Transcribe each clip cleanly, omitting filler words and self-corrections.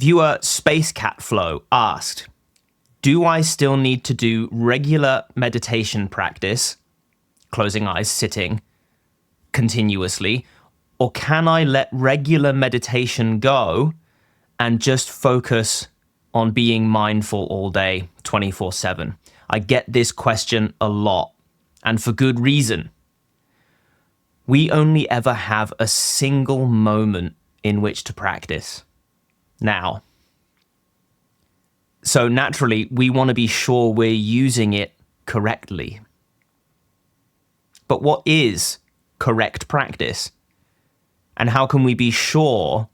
Viewer SpaceCatFlow asked, do I still need to do regular meditation practice, closing eyes, sitting, continuously, or can I let regular meditation go and just focus on being mindful all day, 24/7? I get this question a lot, and for good reason. We only ever have a single moment in which to practice. Now. So naturally, we want to be sure we're using it correctly. But what is correct practice? And how can we be sure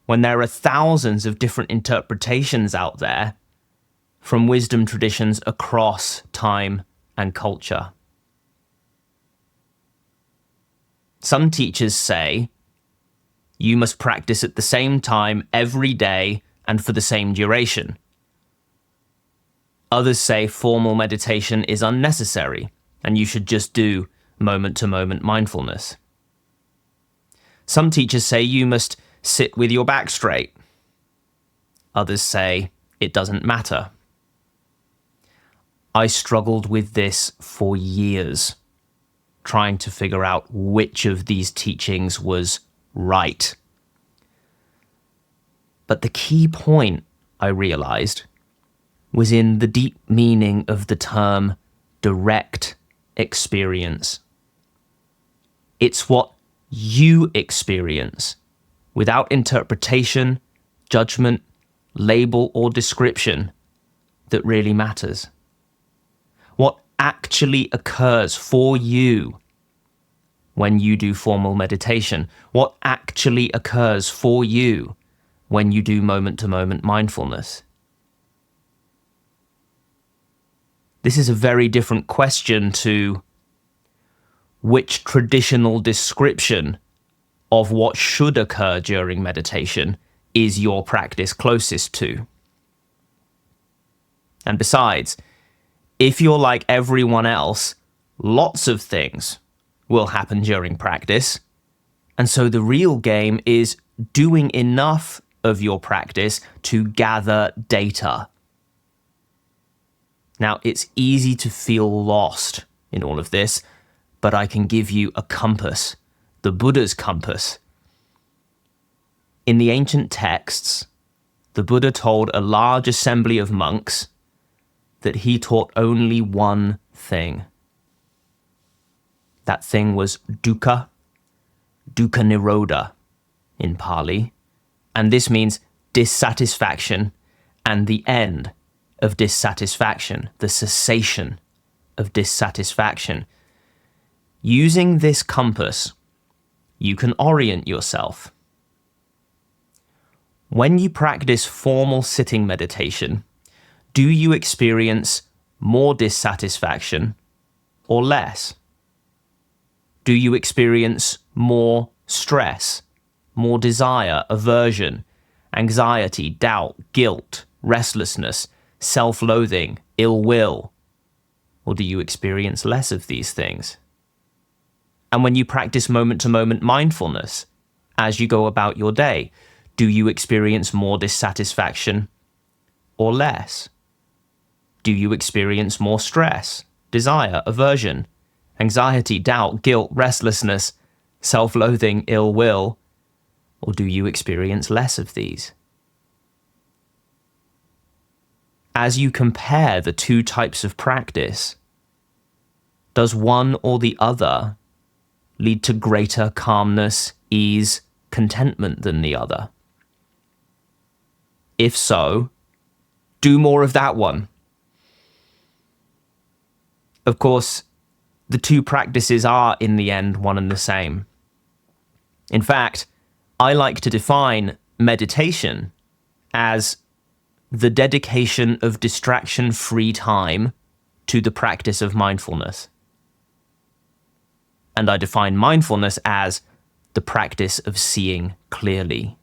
when there are thousands of different interpretations out there from wisdom traditions across time and culture? Some teachers say you must practice at the same time every day and for the same duration. Others say formal meditation is unnecessary and you should just do moment-to-moment mindfulness. Some teachers say you must sit with your back straight. Others say it doesn't matter. I struggled with this for years, trying to figure out which of these teachings was right. But the key point, I realized, was in the deep meaning of the term direct experience. It's what you experience, without interpretation, judgment, label, or description, that really matters. What actually occurs for you when you do formal meditation, what actually occurs for you when you do moment-to-moment mindfulness. This is a very different question to which traditional description of what should occur during meditation is your practice closest to. And besides, if you're like everyone else, lots of things will happen during practice. And so the real game is doing enough of your practice to gather data. Now, it's easy to feel lost in all of this, but I can give you a compass, the Buddha's compass. In the ancient texts, the Buddha told a large assembly of monks that he taught only one thing. That thing was dukkha, dukkha nirodha in Pali, and this means dissatisfaction and the end of dissatisfaction, the cessation of dissatisfaction. Using this compass, you can orient yourself. When you practice formal sitting meditation, do you experience more dissatisfaction or less? Do you experience more stress, more desire, aversion, anxiety, doubt, guilt, restlessness, self-loathing, ill will? Or do you experience less of these things? And when you practice moment-to-moment mindfulness, as you go about your day, do you experience more dissatisfaction or less? Do you experience more stress, desire, aversion, anxiety, doubt, guilt, restlessness, self-loathing, ill will? Or do you experience less of these? As you compare the two types of practice, does one or the other lead to greater calmness, ease, contentment than the other? If so, do more of that one. Of course, the two practices are, in the end, one and the same. In fact, I like to define meditation as the dedication of distraction-free time to the practice of mindfulness. And I define mindfulness as the practice of seeing clearly.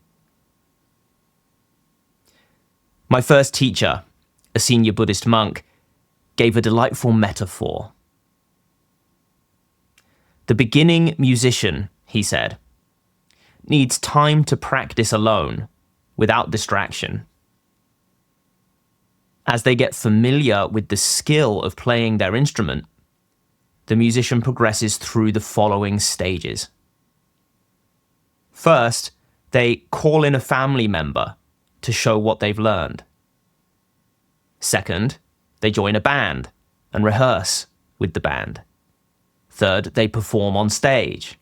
My first teacher, a senior Buddhist monk, gave a delightful metaphor. The beginning musician, he said, needs time to practice alone without distraction. As they get familiar with the skill of playing their instrument, the musician progresses through the following stages. First, they call in a family member to show what they've learned. Second, they join a band and rehearse with the band. Third, they perform on stage.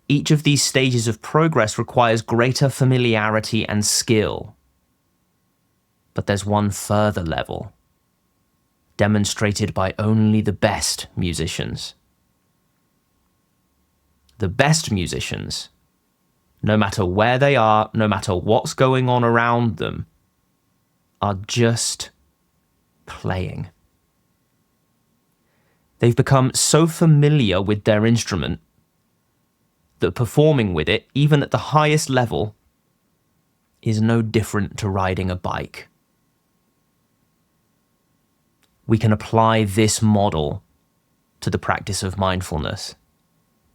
Each of these stages of progress requires greater familiarity and skill. But there's one further level, demonstrated by only the best musicians. The best musicians, no matter where they are, no matter what's going on around them, are just playing. They've become so familiar with their instrument that performing with it, even at the highest level, is no different to riding a bike. We can apply this model to the practice of mindfulness.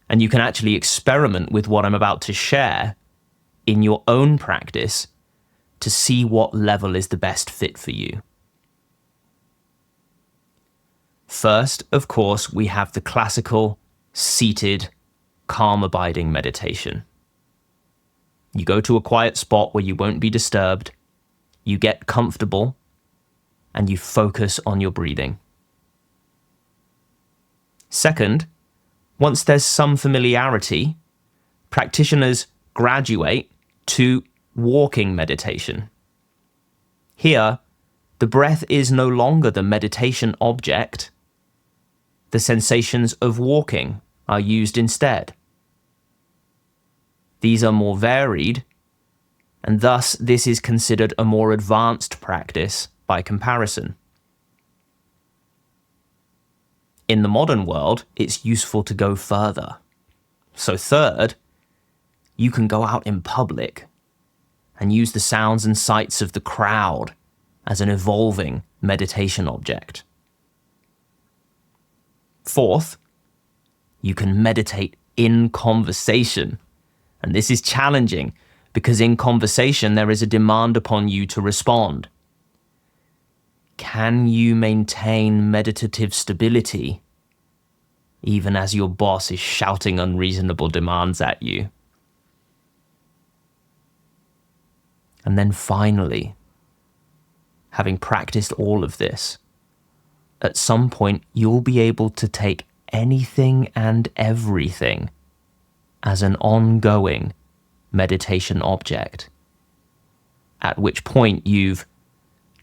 And you can actually experiment with what I'm about to share in your own practice to see what level is the best fit for you. First, of course, we have the classical, seated, calm abiding meditation. You go to a quiet spot where you won't be disturbed, you get comfortable, and you focus on your breathing. Second, once there's some familiarity, practitioners graduate to walking meditation. Here, the breath is no longer the meditation object. The sensations of walking are used instead. These are more varied, and thus this is considered a more advanced practice by comparison. In the modern world, it's useful to go further. So third, you can go out in public and use the sounds and sights of the crowd as an evolving meditation object. Fourth, you can meditate in conversation. And this is challenging because in conversation there is a demand upon you to respond. Can you maintain meditative stability even as your boss is shouting unreasonable demands at you? And then finally, having practiced all of this, at some point you'll be able to take anything and everything as an ongoing meditation object, at which point you've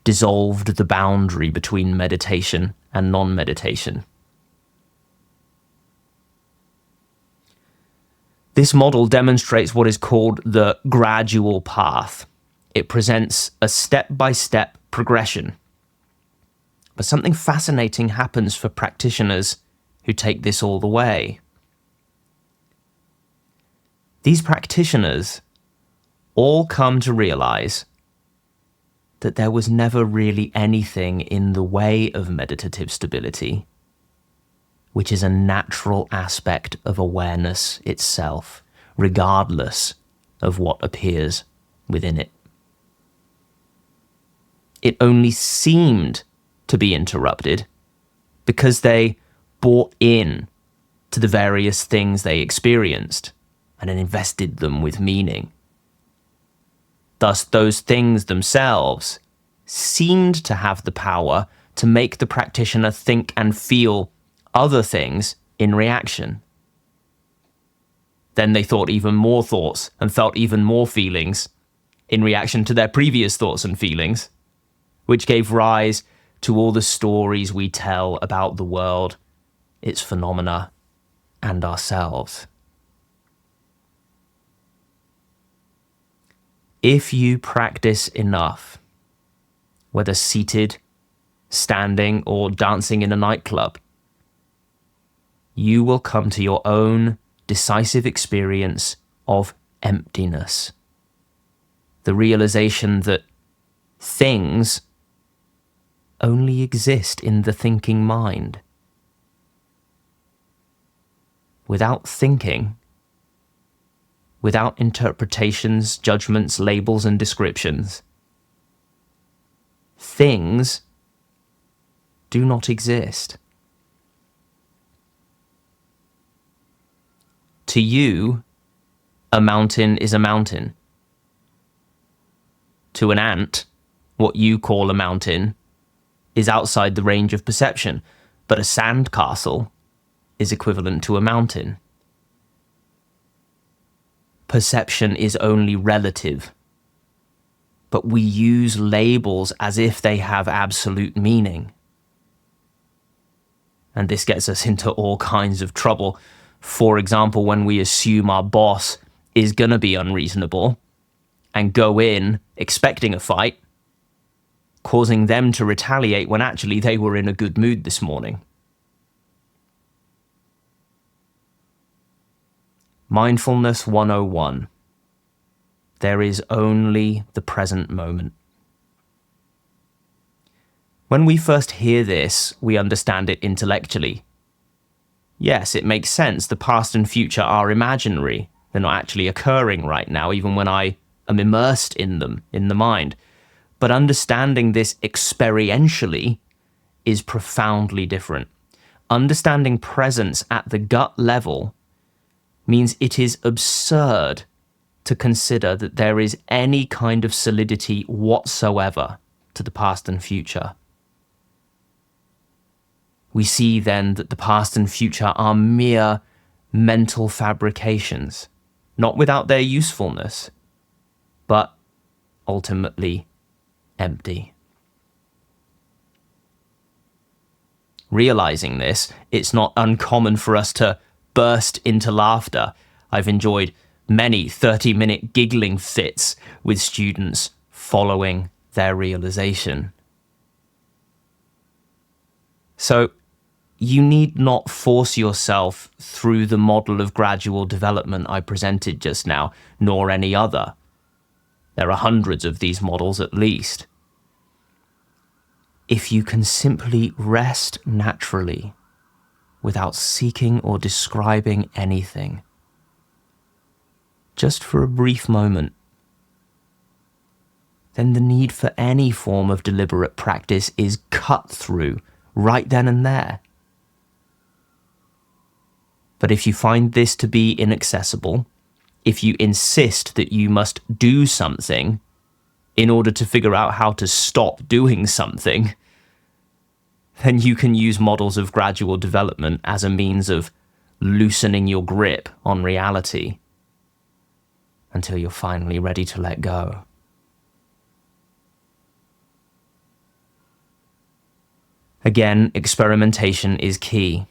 dissolved the boundary between meditation and non-meditation. This model demonstrates what is called the gradual path. It presents a step-by-step progression. But something fascinating happens for practitioners who take this all the way. These practitioners all come to realize that there was never really anything in the way of meditative stability, which is a natural aspect of awareness itself, regardless of what appears within it. It only seemed to be interrupted because they bought in to the various things they experienced and then invested them with meaning. Thus, those things themselves seemed to have the power to make the practitioner think and feel other things in reaction. Then they thought even more thoughts and felt even more feelings in reaction to their previous thoughts and feelings, which gave rise to all the stories we tell about the world, its phenomena, and ourselves. If you practice enough, whether seated, standing, or dancing in a nightclub, you will come to your own decisive experience of emptiness. The realization that things only exist in the thinking mind. Without thinking, without interpretations, judgments, labels, and descriptions. Things do not exist. To you, a mountain is a mountain. To an ant, what you call a mountain is outside the range of perception, but a sandcastle is equivalent to a mountain. Perception is only relative, but we use labels as if they have absolute meaning. And this gets us into all kinds of trouble. For example, when we assume our boss is going to be unreasonable and go in expecting a fight, causing them to retaliate when actually they were in a good mood this morning. Mindfulness 101. There is only the present moment. When we first hear this, we understand it intellectually. Yes, it makes sense. The past and future are imaginary. They're not actually occurring right now, even when I am immersed in them, in the mind. But understanding this experientially is profoundly different. Understanding presence at the gut level means it is absurd to consider that there is any kind of solidity whatsoever to the past and future. We see then that the past and future are mere mental fabrications, not without their usefulness, but ultimately empty. Realizing this, it's not uncommon for us to burst into laughter. I've enjoyed many 30-minute giggling fits with students following their realization. So, you need not force yourself through the model of gradual development I presented just now, nor any other. There are hundreds of these models at least. If you can simply rest naturally, without seeking or describing anything, just for a brief moment, then the need for any form of deliberate practice is cut through right then and there. But if you find this to be inaccessible, if you insist that you must do something in order to figure out how to stop doing something, then you can use models of gradual development as a means of loosening your grip on reality until you're finally ready to let go. Again, experimentation is key.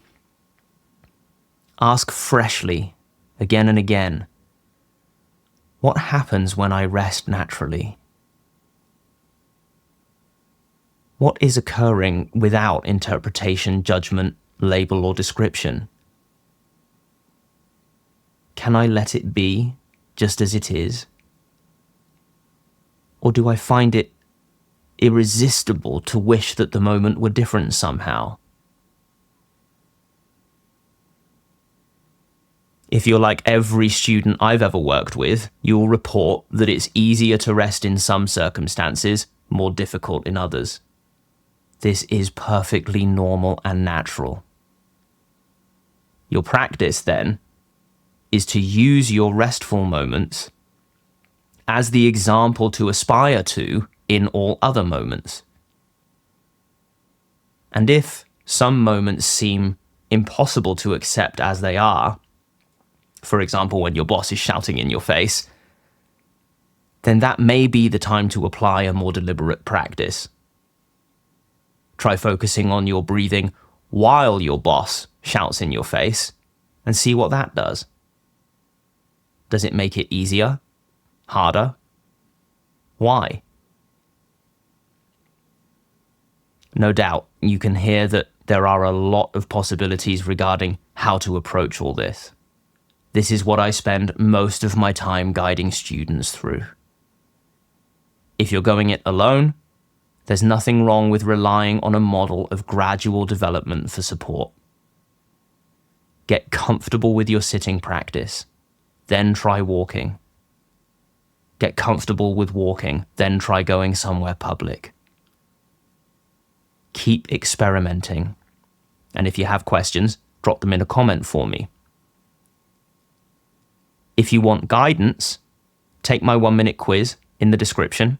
Ask freshly, again and again, what happens when I rest naturally? What is occurring without interpretation, judgment, label, or description? Can I let it be just as it is? Or do I find it irresistible to wish that the moment were different somehow? If you're like every student I've ever worked with, you'll report that it's easier to rest in some circumstances, more difficult in others. This is perfectly normal and natural. Your practice, then, is to use your restful moments as the example to aspire to in all other moments. And if some moments seem impossible to accept as they are, for example, when your boss is shouting in your face, then that may be the time to apply a more deliberate practice. Try focusing on your breathing while your boss shouts in your face and see what that does. Does it make it easier? Harder? Why? No doubt you can hear that there are a lot of possibilities regarding how to approach all this. This is what I spend most of my time guiding students through. If you're going it alone, there's nothing wrong with relying on a model of gradual development for support. Get comfortable with your sitting practice. then try walking. Get comfortable with walking, then try going somewhere public. Keep experimenting. And if you have questions, drop them in a comment for me. If you want guidance, take my 1-minute quiz in the description,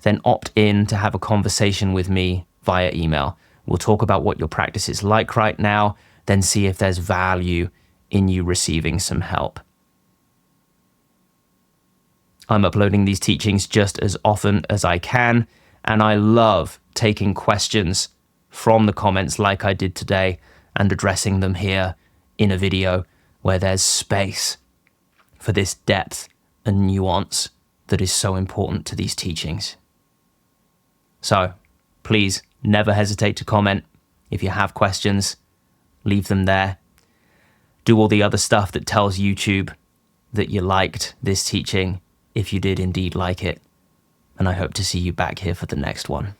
then opt in to have a conversation with me via email. We'll talk about what your practice is like right now, then see if there's value in you receiving some help. I'm uploading these teachings just as often as I can, and I love taking questions from the comments like I did today and addressing them here in a video where there's space for this depth and nuance that is so important to these teachings. So please never hesitate to comment. If you have questions, leave them there. Do all the other stuff that tells YouTube that you liked this teaching, if you did indeed like it. And I hope to see you back here for the next one.